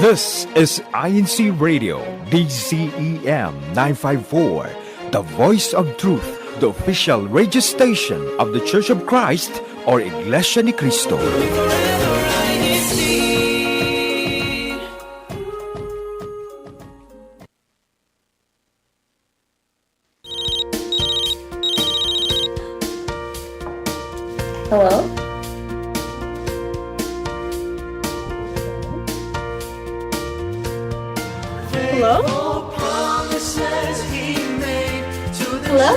This is INCRadio, DCEM 954, the voice of truth, the official radio station of the Church of Christ or Iglesianicristo. Hello? Hello? Hello?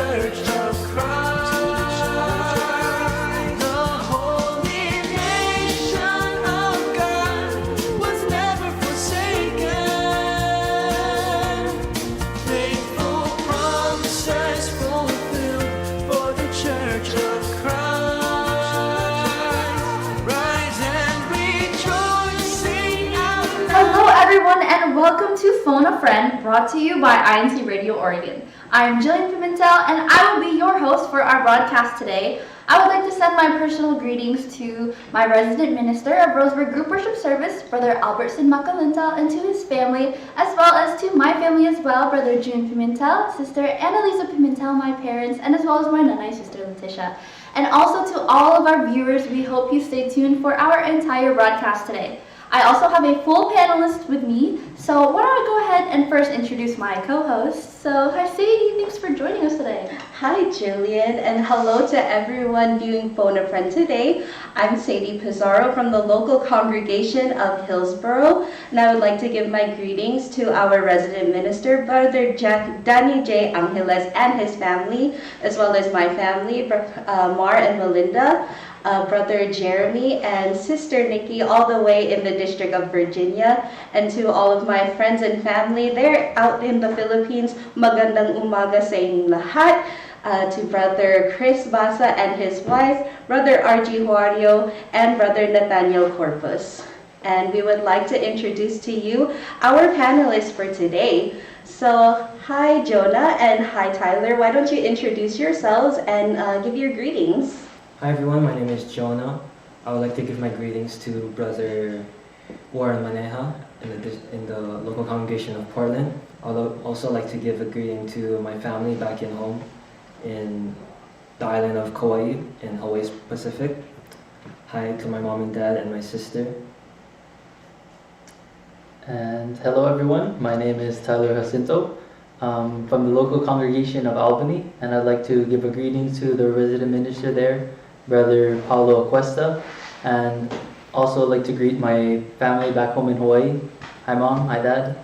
Everyone, and welcome to Phone a Friend, brought to you by INCRadio Oregon. I'm Jillian Pimentel, and I will be your host for our broadcast today. I would like to send my personal greetings to my resident minister of Roseburg Group Worship Service, Brother Albertson Macalintal, and to his family, as well as to my family as well, Brother June Pimentel, Sister Annalisa Pimentel, my parents, and as well as my nanay, Sister Leticia. And also to all of our viewers, we hope you stay tuned for our entire broadcast today. I also have a full panelist with me, so why don't I go ahead and first introduce my co-host. So, hi Sadie, thanks for joining us today. Hi Jillian, and hello to everyone viewing Phone a Friend today. I'm Sadie Pizarro from the local congregation of Hillsboro, and I would like to give my greetings to our resident minister, Brother Danny J. Angeles and his family, as well as my family, Mar and Melinda. Brother Jeremy and Sister Nikki all the way in the District of Virginia, and to all of my friends and family there out in the Philippines, magandang umaga sa inyong lahat. To Brother Chris Basa and his wife, Brother R.G. Huario, and Brother Nathaniel Corpus. And we would like to introduce to you our panelists for today. So, hi Jonah and hi Tyler, why don't you introduce yourselves and give your greetings? Hi everyone, my name is Jonah. I would like to give my greetings to Brother Warren Maneja in the local congregation of Portland. I would also like to give a greeting to my family back in home in the island of Kauai in Hawaii Pacific. Hi to my mom and dad and my sister. And hello everyone, my name is Tyler Jacinto from the local congregation of Albany, and I'd like to give a greeting to the resident minister there, Brother Paulo Cuesta, and also like to greet my family back home in Hawaii. Hi Mom, hi Dad.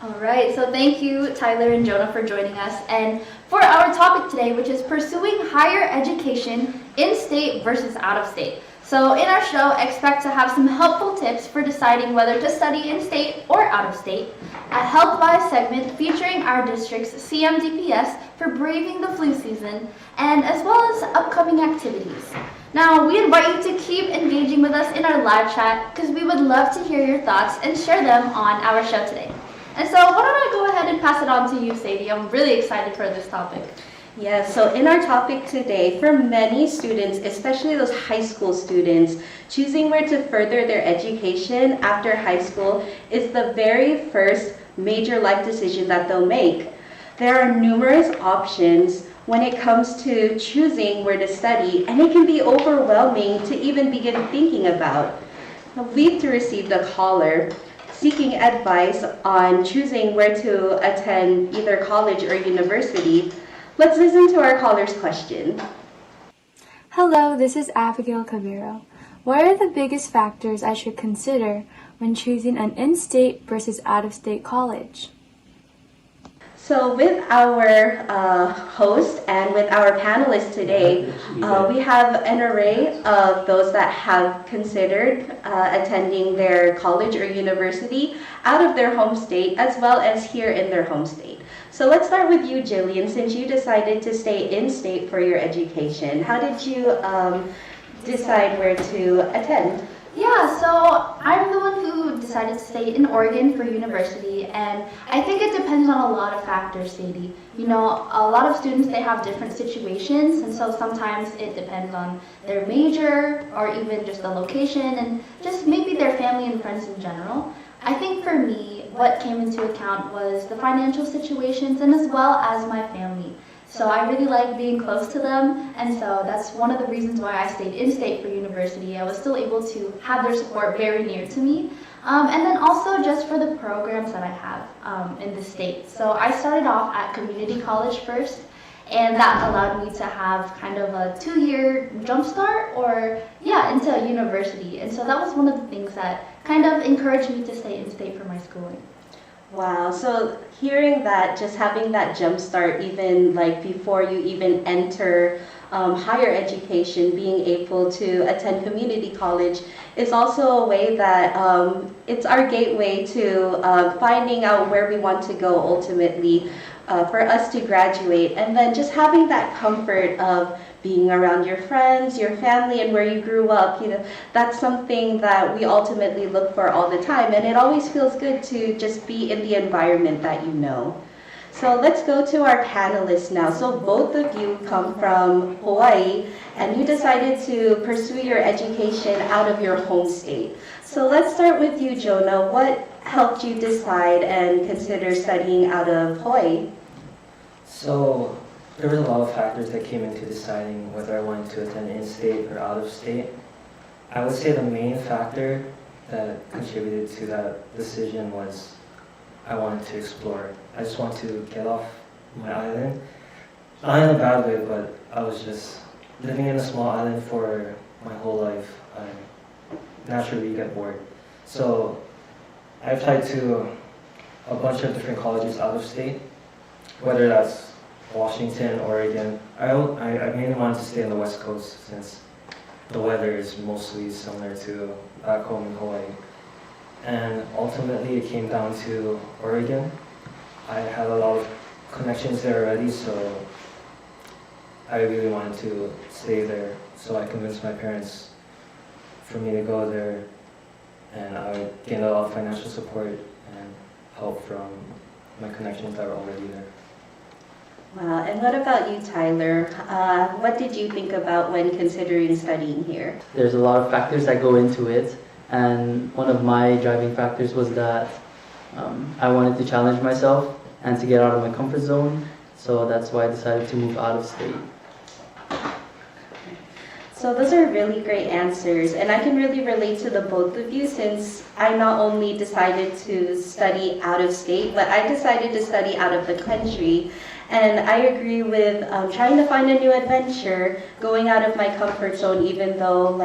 Alright, so thank you Tyler and Jonah for joining us. And for our topic today, which is pursuing higher education in-state versus out-of-state. So in our show, expect to have some helpful tips for deciding whether to study in-state or out-of-state, a Health Wise segment featuring our district's CMDPS for braving the flu season, and as well as upcoming activities. Now, we invite you to keep engaging with us in our live chat because we would love to hear your thoughts and share them on our show today. And so why don't I go ahead and pass it on to you, Sadie. I'm really excited for this topic. Yes, so in our topic today, for many students, especially those high school students, choosing where to further their education after high school is the very first major life decision that they'll make. There are numerous options when it comes to choosing where to study, and it can be overwhelming to even begin thinking about. Now, we've received a caller seeking advice on choosing where to attend either college or university. Let's listen to our caller's question. Hello, this is Abigail Cabero. What are the biggest factors I should consider when choosing an in-state versus out-of-state college? So with our host and with our panelists today, we have an array of those that have considered attending their college or university out of their home state as well as here in their home state. So let's start with you, Jillian, since you decided to stay in-state for your education. How did you decide where to attend? Yeah, so I'm the one who decided to stay in Oregon for university, and I think it depends on a lot of factors, Sadie. You know, a lot of students, they have different situations, and so sometimes it depends on their major or even just the location and just maybe their family and friends in general. I think for me, what came into account was the financial situations and as well as my family. So I really like being close to them, and so that's one of the reasons why I stayed in-state for university. I was still able to have their support very near to me, and then also just for the programs that I have in the state. So I started off at community college first, and that allowed me to have kind of a 2-year jump start into university. And so that was one of the things that kind of encouraged me to stay in-state for my schooling. Wow, so hearing that, just having that jump start even like before you even enter higher education, being able to attend community college is also a way that it's our gateway to finding out where we want to go ultimately for us to graduate, and then just having that comfort of being around your friends, your family, and where you grew up. You know, that's something that we ultimately look for all the time, and it always feels good to just be in the environment that you know. So let's go to our panelists now. So both of you come from Hawaii, and you decided to pursue your education out of your home state. So let's start with you, Jonah. What helped you decide and consider studying out of Hawaii? So there were a lot of factors that came into deciding whether I wanted to attend in-state or out-of-state. I would say the main factor that contributed to that decision was I wanted to explore. I just wanted to get off my island. Not in a bad way, but I was just living in a small island for my whole life. I naturally get bored. So I applied to a bunch of different colleges out of state, whether that's Washington, Oregon. I mainly wanted to stay on the West Coast since the weather is mostly similar to back home in Hawaii. And ultimately it came down to Oregon. I had a lot of connections there already, so I really wanted to stay there. So I convinced my parents for me to go there, and I gained a lot of financial support and help from my connections that were already there. Wow, and what about you, Tyler? What did you think about when considering studying here? There's a lot of factors that go into it, and one of my driving factors was that I wanted to challenge myself and to get out of my comfort zone, so that's why I decided to move out of state. So those are really great answers, and I can really relate to the both of you since I not only decided to study out of state, but I decided to study out of the country. And I agree with trying to find a new adventure, going out of my comfort zone, even though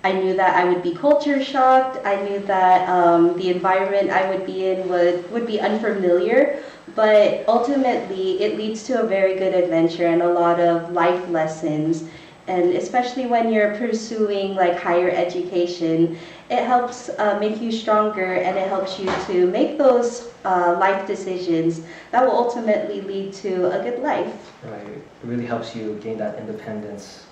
I knew that I would be culture shocked. I knew that the environment I would be in would be unfamiliar, but ultimately it leads to a very good adventure and a lot of life lessons. And especially when you're pursuing like higher education, it helps make you stronger, and it helps you to make those life decisions that will ultimately lead to a good life. Right. It really helps you gain that independence,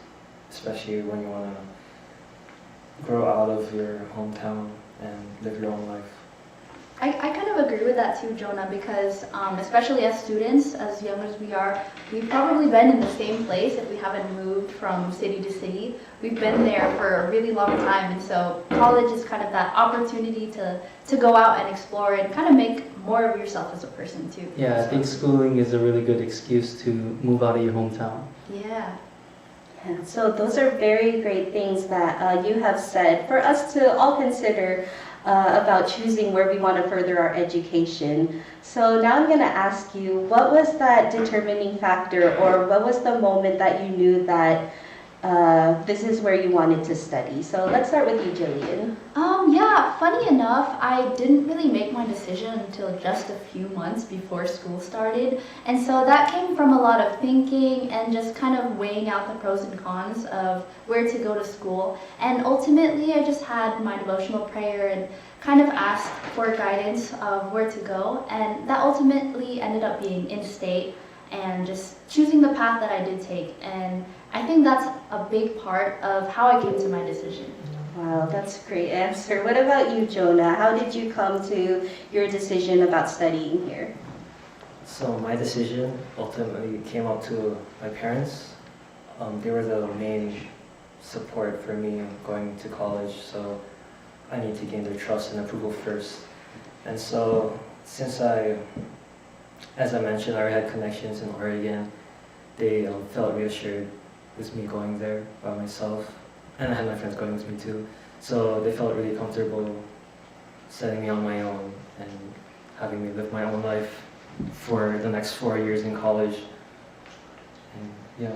especially when you want to grow out of your hometown and live your own life. I kind of agree with that too, Jonah, because especially as students, as young as we are, we've probably been in the same place if we haven't moved from city to city. We've been there for a really long time, and so college is kind of that opportunity to go out and explore and kind of make more of yourself as a person too. Yeah, I think schooling is a really good excuse to move out of your hometown. Yeah. Yeah, so those are very great things that you have said for us to all consider about choosing where we want to further our education. So now I'm going to ask you, what was that determining factor, or what was the moment that you knew that this is where you wanted to study? So let's start with you, Jillian. Yeah, funny enough, I didn't really make my decision until just a few months before school started. And so that came from a lot of thinking and just kind of weighing out the pros and cons of where to go to school. And ultimately, I just had my devotional prayer and kind of asked for guidance of where to go. And that ultimately ended up being in-state and just choosing the path that I did take. And I think that's a big part of how I came to my decision. Wow, that's a great answer. What about you, Jonah? How did you come to your decision about studying here? So my decision ultimately came up to my parents. They were the main support for me going to college, so I need to gain their trust and approval first. And so since as I mentioned, I already had connections in Oregon, they felt reassured with me going there by myself, and I had my friends going with me too. So they felt really comfortable setting me on my own and having me live my own life for the next 4 years in college. And yeah.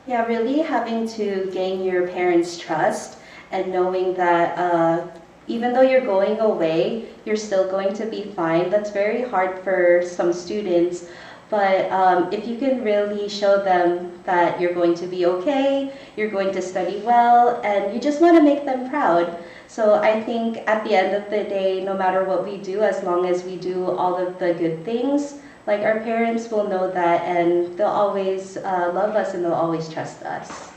Yeah, really having to gain your parents' trust and knowing that even though you're going away, you're still going to be fine. That's very hard for some students. But if you can really show them that you're going to be okay, you're going to study well, and you just want to make them proud. So I think at the end of the day, no matter what we do, as long as we do all of the good things, like our parents will know that and they'll always love us and they'll always trust us.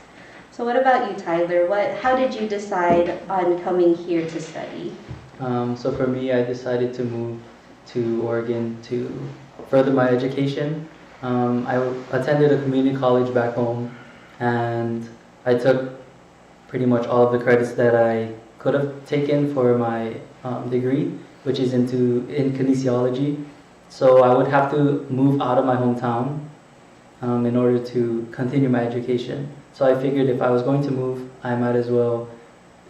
So what about you, Tyler? How did you decide on coming here to study? So for me, I decided to move to Oregon to further my education. I attended a community college back home, and I took pretty much all of the credits that I could have taken for my degree, which is in kinesiology. So I would have to move out of my hometown in order to continue my education. So I figured if I was going to move, I might as well,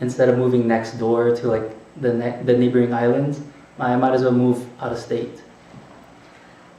instead of moving next door to like the neighboring islands, I might as well move out of state.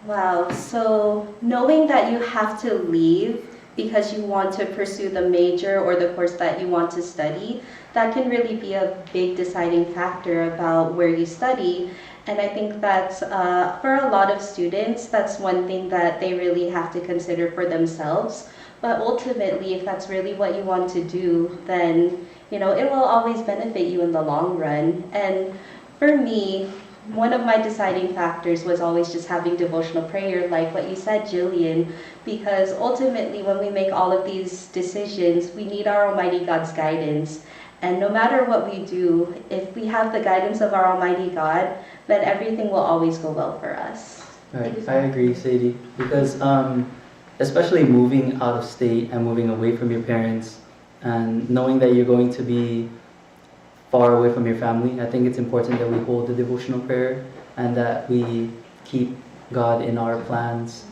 Wow, so knowing that you have to leave because you want to pursue the major or the course that you want to study, that can really be a big deciding factor about where you study. And I think that's, for a lot of students, that's one thing that they really have to consider for themselves. But ultimately, if that's really what you want to do, then, it will always benefit you in the long run. And for me, one of my deciding factors was always just having devotional prayer, like what you said, Jillian, because ultimately when we make all of these decisions, we need our Almighty God's guidance. And no matter what we do, if we have the guidance of our Almighty God, then everything will always go well for us. Right, I agree, Sadie, because especially moving out of state and moving away from your parents and knowing that you're going to be far away from your family, I think it's important that we hold the devotional prayer and that we keep God in our plans.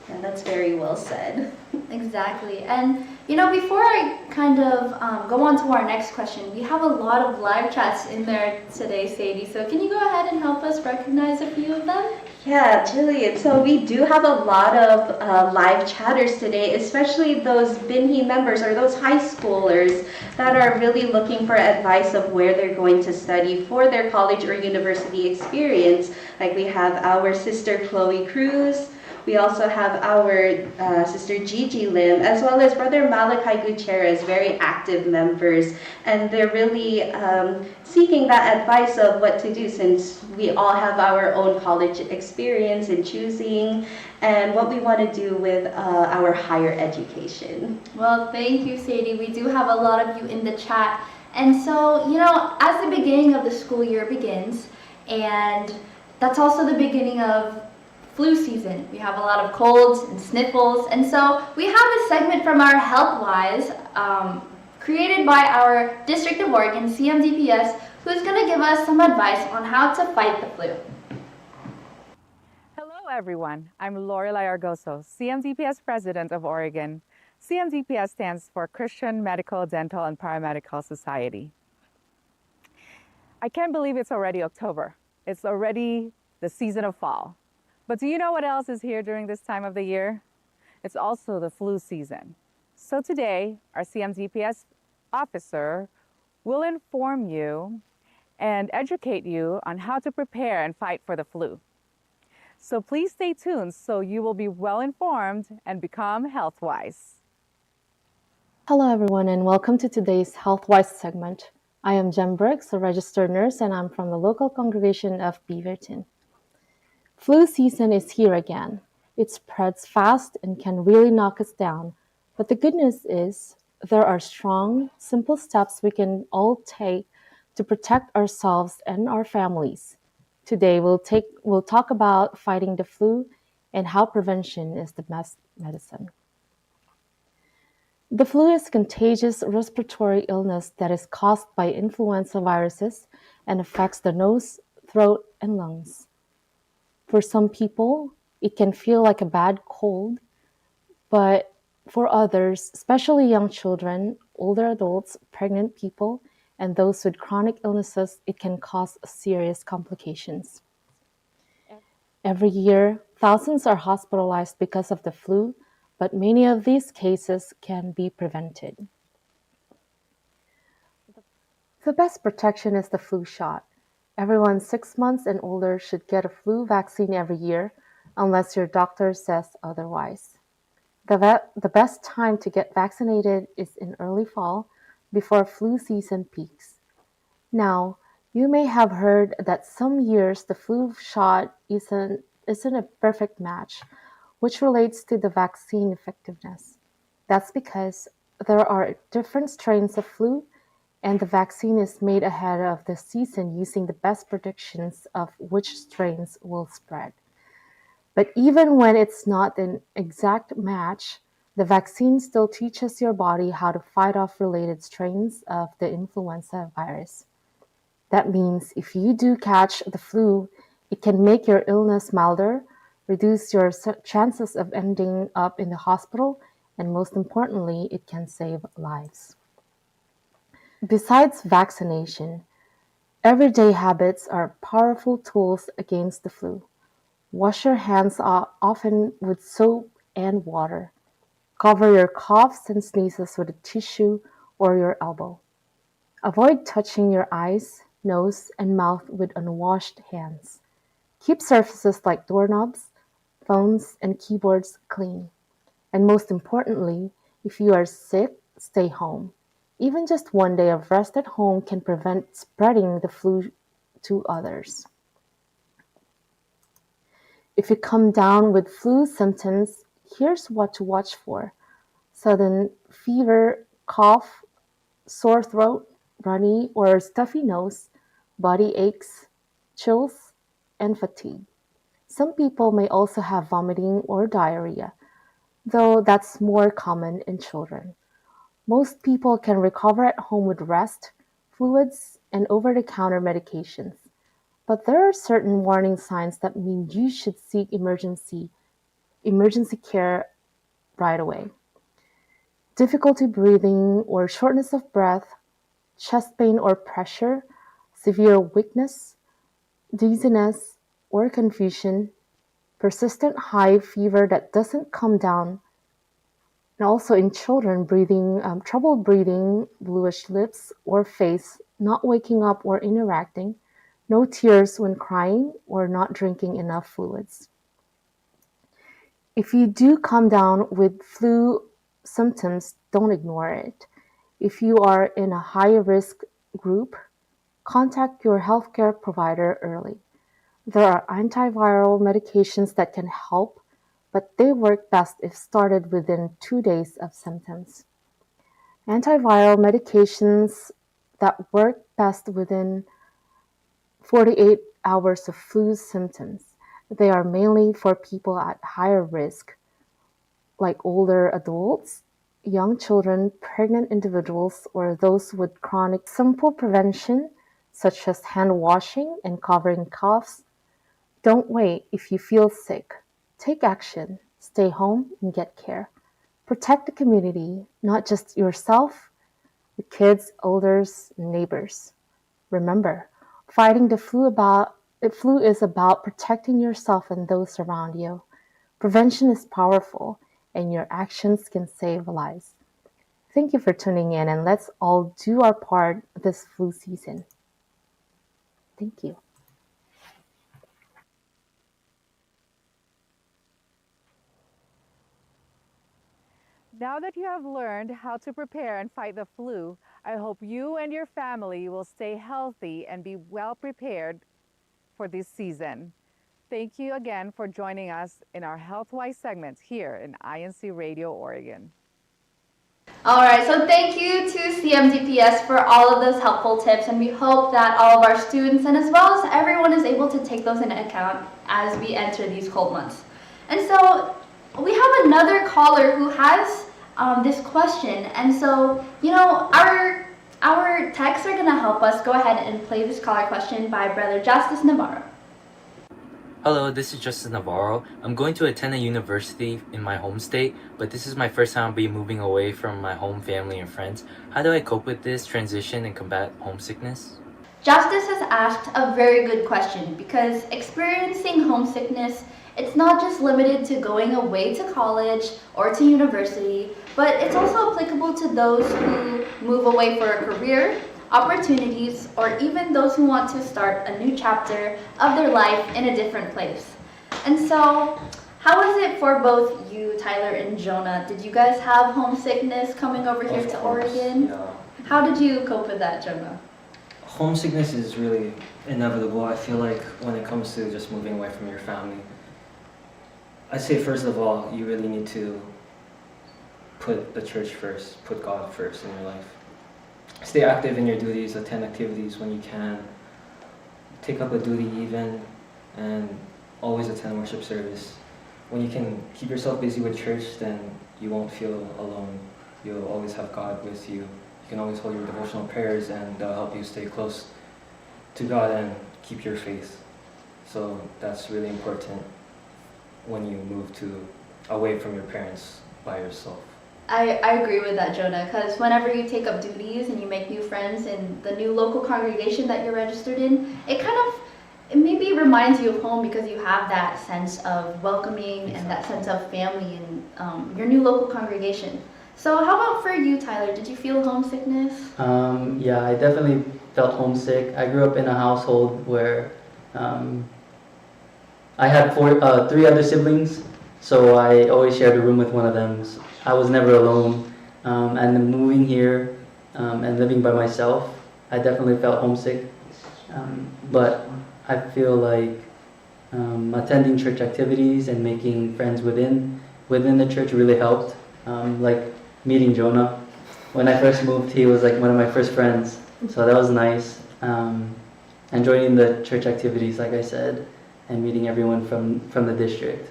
Yeah, that's very well said. Exactly. And before I kind of go on to our next question, we have a lot of live chats in there today, Sadie. So can you go ahead and help us recognize a few of them? Yeah, Jillian. So we do have a lot of live chatters today, especially those Binhi members or those high schoolers that are really looking for advice of where they're going to study for their college or university experience. Like we have our sister Chloe Cruz. We also have our sister Gigi Lim, as well as Brother Malachi Gutierrez, very active members. And they're really seeking that advice of what to do, since we all have our own college experience in choosing and what we want to do with our higher education. Well, thank you, Sadie. We do have a lot of you in the chat. And so, as the beginning of the school year begins, and that's also the beginning of flu season. We have a lot of colds and sniffles, and so we have a segment from our HealthWise created by our District of Oregon, CMDPS, who's going to give us some advice on how to fight the flu. Hello everyone, I'm Lorelai Argoso, CMDPS President of Oregon. CMDPS stands for Christian Medical, Dental, and Paramedical Society. I can't believe it's already October. It's already the season of fall. But do you know what else is here during this time of the year? It's also the flu season. So today, our CMDPS officer will inform you and educate you on how to prepare and fight for the flu. So please stay tuned so you will be well informed and become health-wise. Hello everyone and welcome to today's HealthWise segment. I am Jem Brooks, a registered nurse, and I'm from the local congregation of Beaverton. Flu season is here again. It spreads fast and can really knock us down. But the good news is there are strong, simple steps we can all take to protect ourselves and our families. Today, we'll talk about fighting the flu and how prevention is the best medicine. The flu is a contagious respiratory illness that is caused by influenza viruses and affects the nose, throat, and lungs. For some people, it can feel like a bad cold, but for others, especially young children, older adults, pregnant people, and those with chronic illnesses, it can cause serious complications. Every year, thousands are hospitalized because of the flu, but many of these cases can be prevented. The best protection is the flu shot. Everyone 6 months and older should get a flu vaccine every year, unless your doctor says otherwise. The best time to get vaccinated is in early fall, before flu season peaks. Now, you may have heard that some years the flu shot isn't a perfect match, which relates to the vaccine effectiveness. That's because there are different strains of flu, and the vaccine is made ahead of the season using the best predictions of which strains will spread. But even when it's not an exact match, the vaccine still teaches your body how to fight off related strains of the influenza virus. That means if you do catch the flu, it can make your illness milder, reduce your chances of ending up in the hospital, and most importantly, it can save lives. Besides vaccination, everyday habits are powerful tools against the flu. Wash your hands often with soap and water. Cover your coughs and sneezes with a tissue or your elbow. Avoid touching your eyes, nose, and mouth with unwashed hands. Keep surfaces like doorknobs, phones, and keyboards clean. And most importantly, if you are sick, stay home. Even just one day of rest at home can prevent spreading the flu to others. If you come down with flu symptoms, here's what to watch for: sudden fever, cough, sore throat, runny or stuffy nose, body aches, chills, and fatigue. Some people may also have vomiting or diarrhea, though that's more common in children. Most people can recover at home with rest, fluids, and over-the-counter medications. But there are certain warning signs that mean you should seek emergency care right away. Difficulty breathing or shortness of breath, chest pain or pressure, severe weakness, dizziness or confusion, persistent high fever that doesn't come down, and also in children trouble breathing, bluish lips or face, not waking up or interacting, no tears when crying, or not drinking enough fluids. If you do come down with flu symptoms, don't ignore it. If you are in a high risk group, contact your healthcare provider early. There are antiviral medications that can help, but they work best if started within 2 days of symptoms. Antiviral medications that work best within 48 hours of flu symptoms. They are mainly for people at higher risk, like older adults, young children, pregnant individuals, or those with chronic. Simple prevention, such as hand washing and covering coughs. Don't wait if you feel sick. Take action, stay home, and get care. Protect the community, not just yourself, the kids, elders, and neighbors. Remember, fighting the flu is about protecting yourself and those around you. Prevention is powerful, and your actions can save lives. Thank you for tuning in, and let's all do our part this flu season. Thank you. Now that you have learned how to prepare and fight the flu, I hope you and your family will stay healthy and be well prepared for this season. Thank you again for joining us in our HealthWise segments here in INC Radio Oregon. Alright, so thank you to CMDPS for all of those helpful tips, and we hope that all of our students and as well as everyone is able to take those into account as we enter these cold months. And so we have another caller who has this question, and so our texts are going to help us go ahead and play this caller question by Brother Justice Navarro. Hello, this is Justice Navarro. I'm going to attend a university in my home state, but this is my first time I'll be moving away from my home family and friends. How do I cope with this transition and combat homesickness? Justice has asked a very good question because experiencing homesickness, it's not just limited to going away to college or to university, but it's also applicable to those who move away for a career, opportunities, or even those who want to start a new chapter of their life in a different place. And so, how was it for both you, Tyler and Jonah? Did you guys have homesickness coming over here to Oregon? Yeah. How did you cope with that, Jonah? Homesickness is really inevitable. I feel like when it comes to just moving away from your family, I'd say first of all, you really need to put the church first, put God first in your life. Stay active in your duties, attend activities when you can, take up a duty even, and always attend worship service. When you can keep yourself busy with church, then you won't feel alone. You'll always have God with you. You can always hold your devotional prayers, and they'll help you stay close to God and keep your faith. So that's really important when you move away from your parents by yourself. I agree with that, Jonah, because whenever you take up duties and you make new friends in the new local congregation that you're registered in, it maybe reminds you of home because you have that sense of welcoming and that sense of family in your new local congregation. So how about for you, Tyler? Did you feel homesickness? Yeah, I definitely felt homesick. I grew up in a household where I had three other siblings, so I always shared a room with one of them. I was never alone, and then moving here and living by myself, I definitely felt homesick. But I feel like attending church activities and making friends within the church really helped. Like meeting Jonah. When I first moved, he was like one of my first friends, so that was nice. And joining the church activities, like I said, and meeting everyone from the district.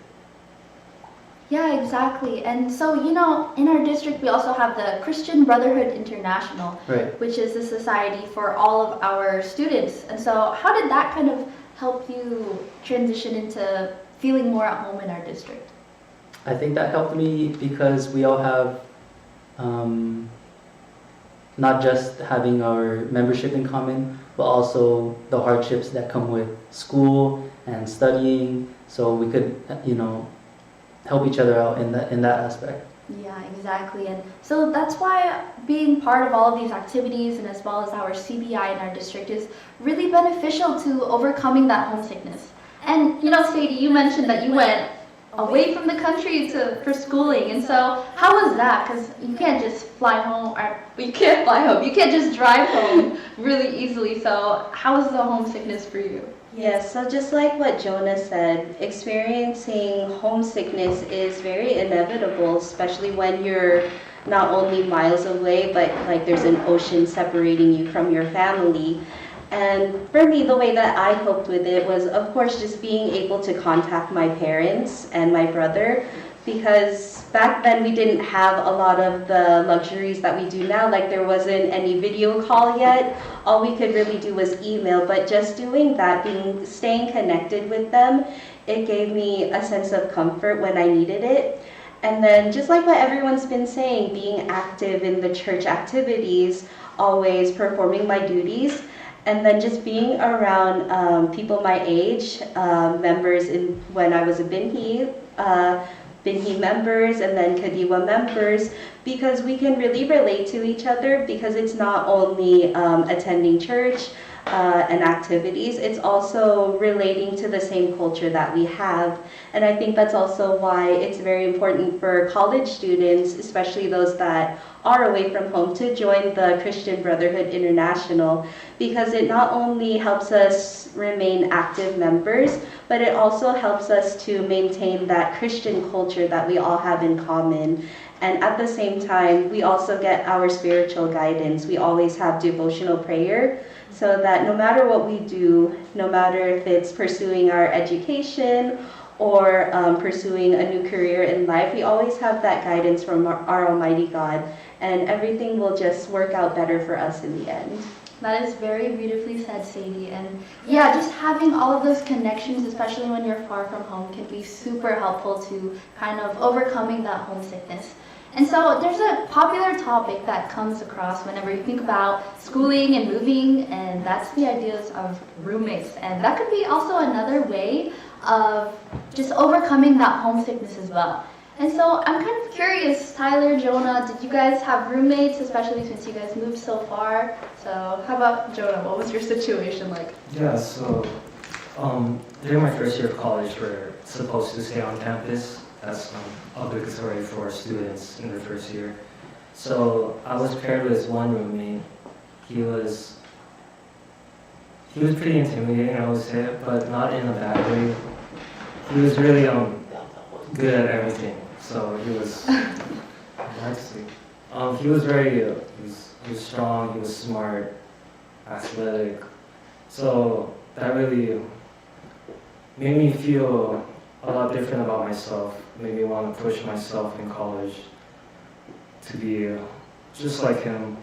Yeah, exactly. And so, in our district, we also have the Christian Brotherhood International, Right. which is the society for all of our students. And so, how did that kind of help you transition into feeling more at home in our district? I think that helped me because we all have not just having our membership in common, but also the hardships that come with school and studying. So we could, help each other out in that aspect. Yeah, exactly. And so that's why being part of all of these activities and as well as our CBI in our district is really beneficial to overcoming that homesickness. And Sadie, you mentioned that you went away from the country for schooling, and so how was that? Because you can't just fly home, or you can't fly home. You can't just drive home really easily. So how was the homesickness for you? Yes, so just like what Jonah said, experiencing homesickness is very inevitable, especially when you're not only miles away, but like there's an ocean separating you from your family. And for me, the way that I coped with it was, of course, just being able to contact my parents and my brother, because back then we didn't have a lot of the luxuries that we do now. Like there wasn't any video call yet. All we could really do was email, but just doing that, staying connected with them, it gave me a sense of comfort when I needed it. And then just like what everyone's been saying, being active in the church activities, always performing my duties, and then just being around people my age, members when I was a Binhi members and then Kadiwa members, because we can really relate to each other, because it's not only attending church and activities, it's also relating to the same culture that we have. And I think that's also why it's very important for college students, especially those that are away from home, to join the Christian Brotherhood International, because it not only helps us remain active members, but it also helps us to maintain that Christian culture that we all have in common. And at the same time, we also get our spiritual guidance. We always have devotional prayer so that no matter what we do, no matter if it's pursuing our education or pursuing a new career in life, we always have that guidance from our Almighty God, and everything will just work out better for us in the end. That is very beautifully said, Sadie. And yeah, just having all of those connections, especially when you're far from home, can be super helpful to kind of overcoming that homesickness. And so there's a popular topic that comes across whenever you think about schooling and moving, and that's the ideas of roommates. And that could be also another way of just overcoming that homesickness as well. And so I'm kind of curious, Tyler, Jonah, did you guys have roommates, especially since you guys moved so far? So how about Jonah, what was your situation like? Yeah, so during my first year of college, we're supposed to stay on campus. That's obligatory for students in their first year. So I was paired with one roommate. He was pretty intimidating, I would say, but not in a bad way. He was really good at everything. So he was he was very he was strong, he was smart, athletic. So that really made me feel a lot different about myself. Made me want to push myself in college to be just like him,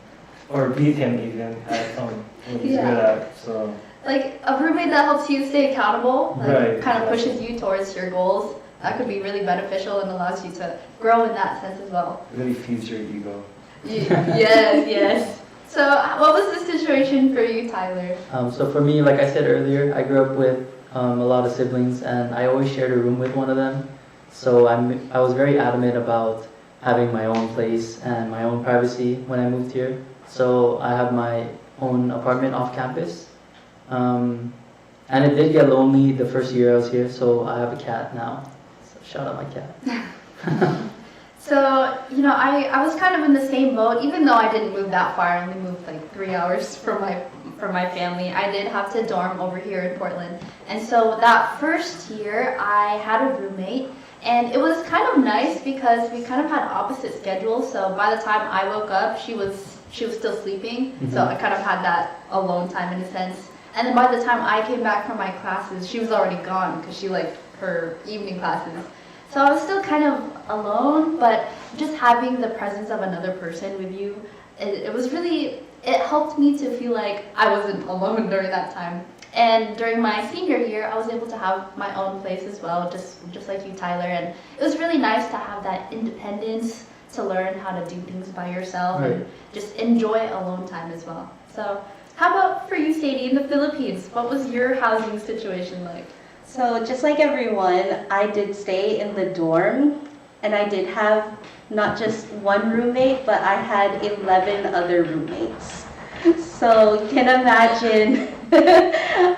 or beat him even at what he's good at. So like a roommate that helps you stay accountable, like right, kind of pushes you towards your goals. That could be really beneficial and allows you to grow in that sense as well. Really feeds your ego. Yes, yes. So what was the situation for you, Tyler? So for me, like I said earlier, I grew up with a lot of siblings, and I always shared a room with one of them. So I was very adamant about having my own place and my own privacy when I moved here. So I have my own apartment off campus. And it did get lonely the first year I was here, so I have a cat now. So shout out my cat. So, you know, I was kind of in the same boat, even though I didn't move that far. I only moved like 3 hours from my family. I did have to dorm over here in Portland. And so that first year, I had a roommate, and it was kind of nice because we kind of had opposite schedules. So by the time I woke up, she was still sleeping. Mm-hmm. So I kind of had that alone time in a sense. And then by the time I came back from my classes, she was already gone because she liked her evening classes. So I was still kind of alone, but just having the presence of another person with you, it helped me to feel like I wasn't alone during that time. And during my senior year, I was able to have my own place as well, just like you, Tyler. And it was really nice to have that independence, to learn how to do things by yourself, right, and just enjoy alone time as well. So how about for you, Sadie, in the Philippines? What was your housing situation like? So just like everyone, I did stay in the dorm, and I did have not just one roommate, but I had 11 other roommates. So you can imagine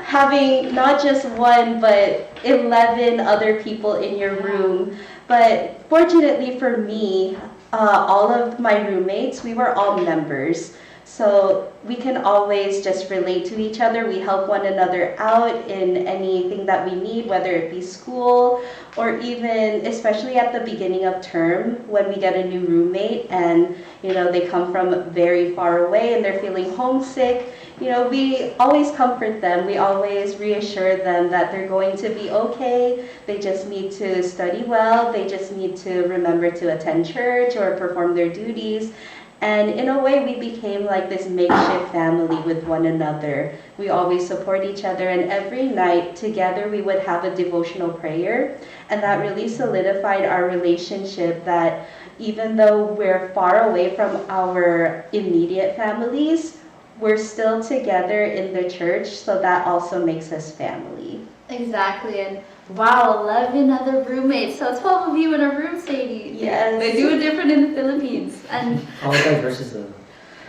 having not just one, but 11 other people in your room. But fortunately for me, all of my roommates, we were all members. So we can always just relate to each other. We help one another out in anything that we need, whether it be school or even, especially at the beginning of term, when we get a new roommate and, you know, they come from very far away and they're feeling homesick. You know, we always comfort them. We always reassure them that they're going to be okay. They just need to study well. They just need to remember to attend church or perform their duties. And in a way, we became like this makeshift family with one another. We always support each other, and every night together we would have a devotional prayer. And that really solidified our relationship, that even though we're far away from our immediate families, we're still together in the church, so that also makes us family. Exactly, and wow, 11 other roommates. So 12 of you in a room, Sadie. Yes. They do it different in the Philippines. And how diverse is the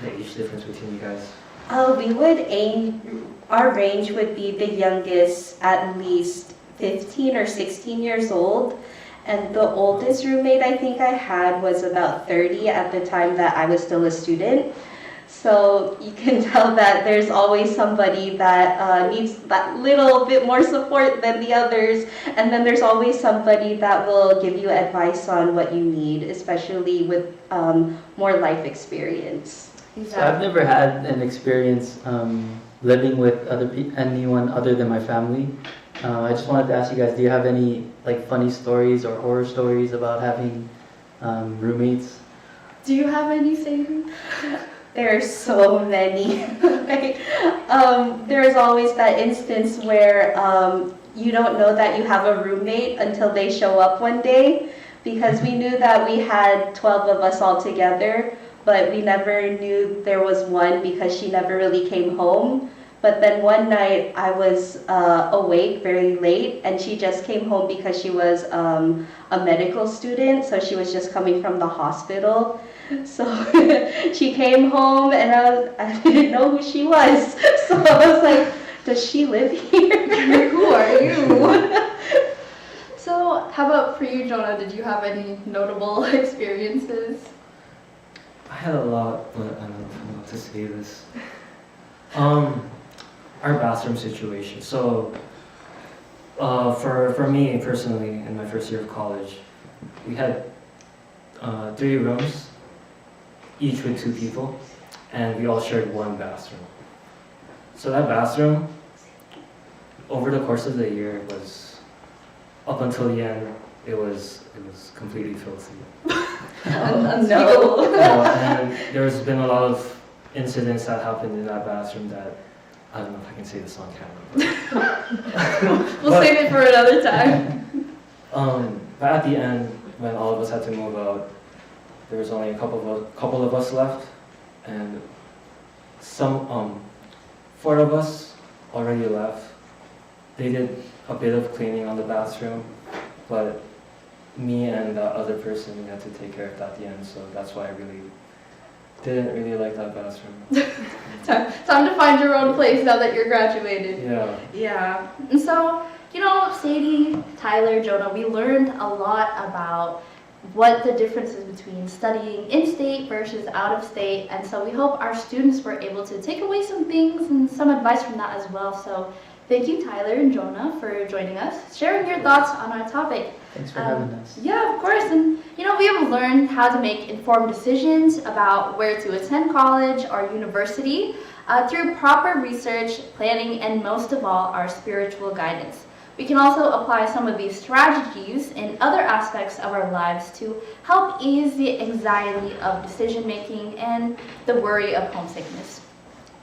age difference between you guys? We would aim, our range would be the youngest at least 15 or 16 years old. And the oldest roommate I think I had was about 30 at the time that I was still a student. So you can tell that there's always somebody that needs that little bit more support than the others. And then there's always somebody that will give you advice on what you need, especially with more life experience. So I've never had an experience living with anyone other than my family. I just wanted to ask you guys, do you have any like funny stories or horror stories about having roommates? Do you have any, Sadie? There's so many. There's always that instance where you don't know that you have a roommate until they show up one day, because we knew that we had 12 of us all together, but we never knew there was one because she never really came home. But then one night I was awake very late, and she just came home because she was a medical student, so she was just coming from the hospital. So she came home, and I didn't know who she was. So I was like, does she live here? Who are you? So how about for you, Jonah? Did you have any notable experiences? I had a lot, but I don't know how to say this. Our bathroom situation. So, for me personally, in my first year of college, we had 3 rooms, each with 2 people, and we all shared one bathroom. So that bathroom, over the course of the year, was up until the end, it was completely filthy. No. And there's been a lot of incidents that happened in that bathroom that I don't know if I can say this on camera. We'll save it for another time. But at the end, when all of us had to move out, there was only a couple of us left, and 4 of us already left. They did a bit of cleaning on the bathroom, but me and the other person, we had to take care of that at the end, so that's why I didn't really like that bathroom. Time to find your own place now that you're graduated. Yeah. Yeah. And so, Sadie, Tyler, Jonah, we learned a lot about what the difference is between studying in-state versus out-of-state. And so we hope our students were able to take away some things and some advice from that as well. So thank you, Tyler and Jonah, for joining us, sharing your thoughts on our topic. Thanks for having us. Yeah, of course. And, we have learned how to make informed decisions about where to attend college or university through proper research, planning, and most of all, our spiritual guidance. We can also apply some of these strategies in other aspects of our lives to help ease the anxiety of decision making and the worry of homesickness.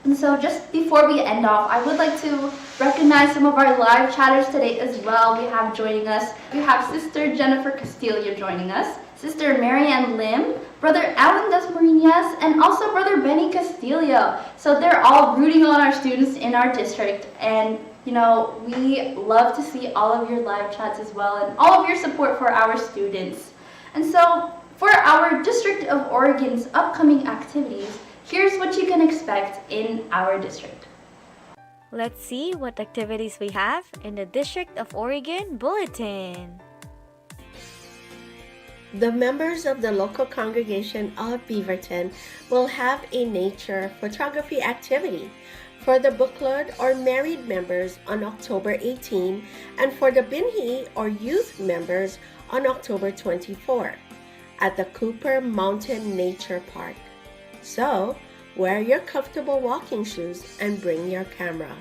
And so just before we end off, I would like to recognize some of our live chatters today as well. We have joining us, we have Sister Jennifer Castillo joining us, Sister Marianne Lim, Brother Alan Dasmarinas, and also Brother Benny Castillo. So they're all rooting on our students in our district, and we love to see all of your live chats as well and all of your support for our students. And so for our District of Oregon's upcoming activities, here's what you can expect in our district. Let's see what activities we have in the District of Oregon Bulletin. The members of the local congregation of Beaverton will have a nature photography activity for the booklet or married members on October 18 and for the Binhi or youth members on October 24 at the Cooper Mountain Nature Park. So, wear your comfortable walking shoes and bring your camera.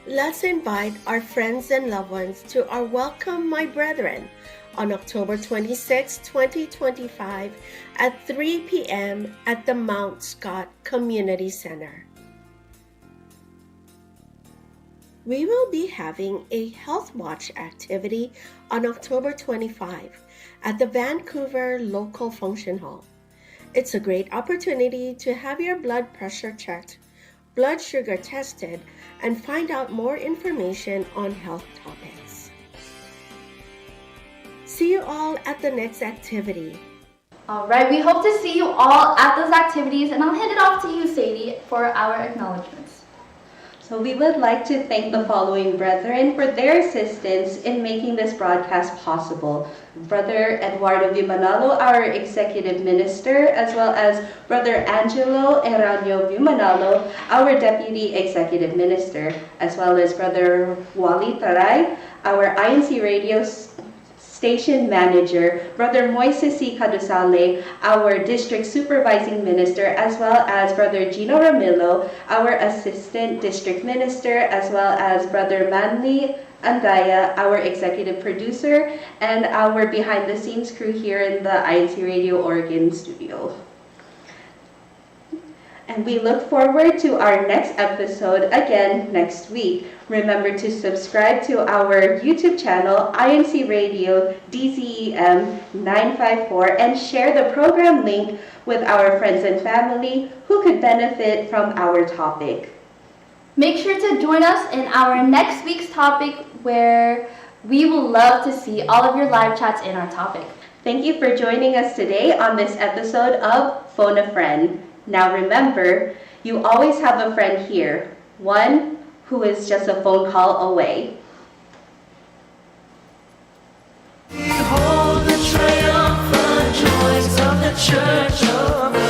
Let's invite our friends and loved ones to our Welcome My Brethren on October 26, 2025 at 3 p.m. at the Mount Scott Community Center. We will be having a Health Watch activity on October 25 at the Vancouver Local Function Hall. It's a great opportunity to have your blood pressure checked, blood sugar tested, and find out more information on health topics. See you all at the next activity. All right, we hope to see you all at those activities, and I'll hand it off to you, Sadie, for our acknowledgements. So we would like to thank the following brethren for their assistance in making this broadcast possible. Brother Eduardo Vimanalo, our Executive Minister, as well as Brother Angelo Eranio Vimanalo, our Deputy Executive Minister, as well as Brother Wally Taray, our INC Radio Station Manager, Brother Moises C. Cadusale, our District Supervising Minister, as well as Brother Gino Ramilo, our Assistant District Minister, as well as Brother Manly Andaya, our Executive Producer, and our behind-the-scenes crew here in the INC Radio Oregon studio. And we look forward to our next episode again next week. Remember to subscribe to our YouTube channel, INC Radio DZEM 954, and share the program link with our friends and family who could benefit from our topic. Make sure to join us in our next week's topic, where we will love to see all of your live chats in our topic. Thank you for joining us today on this episode of Phone a Friend. Now remember, you always have a friend here, one who is just a phone call away. Behold the triumphant joys of the Church of